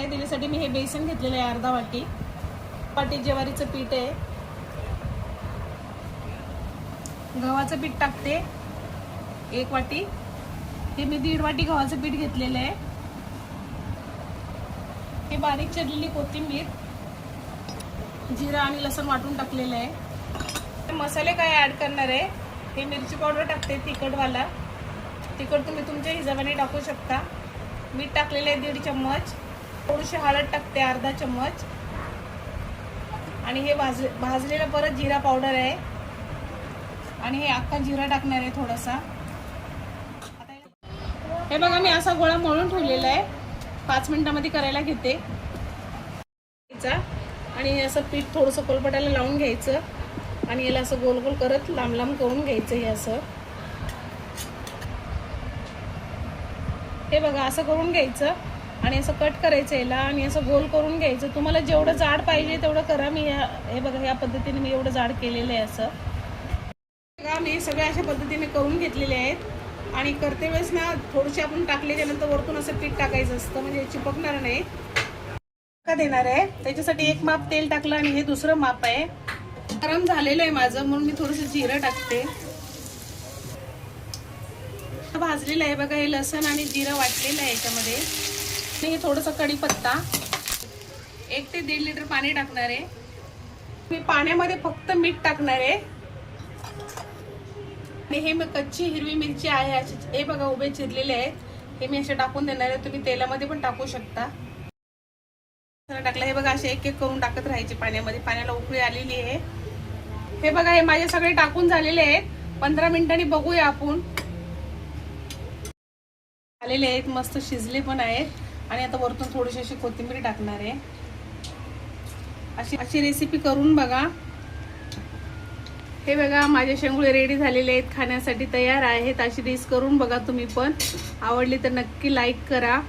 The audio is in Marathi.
शेंगा इडलीसाठी मी हे बेसन घेतलेलं आहे अर्धा वाटी ज्वारीचं पीठ आहे, गव्हाचं पीठ टाकते 1 वाटी, हे मी 1.5 वाटी गव्हाचं पीठ घेतलेलं आहे, हे बारीक चिरलेली कोथिंबीर, जिरा आणि लसूण वाटून टाकलेलं आहे। मसाले काय ऍड करणार आहे, हे मिरची पावडर टाकते तिखटवाला, तिखट तुम्ही तुमच्या हिशोबाने टाकू शकता, मीठ टाकलेलं आहे 1.5 चम्मच, थोडीशी हळद टाकते अर्धा चम्मच, आणि हे भाजलेलं परत जिरा पावडर आहे, आणि हे अख्खा जिरा टाकणार आहे थोडासा। हे बघा मी असा गोळा मळून ठेवलेला आहे, 5 मिनिटांमध्ये करायला घेते, आणि असं पीठ थोडंसं कोलपटाला लावून घ्यायचं, आणि याला असं गोल गोल करत लांब लांब करून घ्यायचं। हे असं हे बघा असं करून घ्यायचं, आणि असं कट करायचं याला, आणि असं गोल करून घ्यायचं। तुम्हाला जेवढं जाड पाहिजे तेवढं करा। मी हे बघा या पद्धतीने मी एवढं जाड केलेलं आहे। असं बघा मी सगळ्या अशा पद्धतीने करून घेतलेले आहेत, आणि करते वेळेस ना थोडेसे आपण टाकल्याच्यानंतर वरतून असं पीठ टाकायचं असतं, म्हणजे चिपकणार नाही। का देणार आहे त्याच्यासाठी 1 माप तेल टाकलं, आणि हे दुसरं माप आहे। गरम झालेलं आहे माझं, म्हणून मी थोडंसं जिरं टाकते, भाजलेलं आहे बघा, हे लसण आणि जिरं वाटलेलं आहे याच्यामध्ये, आणि हे थोडंसं कढीपत्ता, 1 ते 1.5 लिटर पाणी टाकणार आहे। मी पाण्यामध्ये फक्त मीठ टाकणार आहे, आणि हे मी कच्ची हिरवी मिरची आहे अशी, हे बघा उभे चिरलेले आहेत, हे मी असे टाकून देणार आहे। तुम्ही तेलामध्ये पण टाकू शकता। टाकलं हे बघा, असे एक एक करून टाकत राहायचे पाण्यामध्ये, पाण्याला उकळी आलेली आहे। हे बघा हे माझे सगळे टाकून झालेले आहेत, 15 मिनिटांनी बघूया आपण। आलेले आहेत, मस्त शिजले पण आहेत, आणि आता वरतून थोडीशी अशी कोथिंबीर टाकणार आहे। अशी रेसिपी करून बघा। हे बघा माझे शेंगुळे रेडी झालेले आहेत, खाण्यासाठी तयार आहेत। अशी डिश करून बघा तुम्ही पण, आवडली तर नक्की लाईक करा।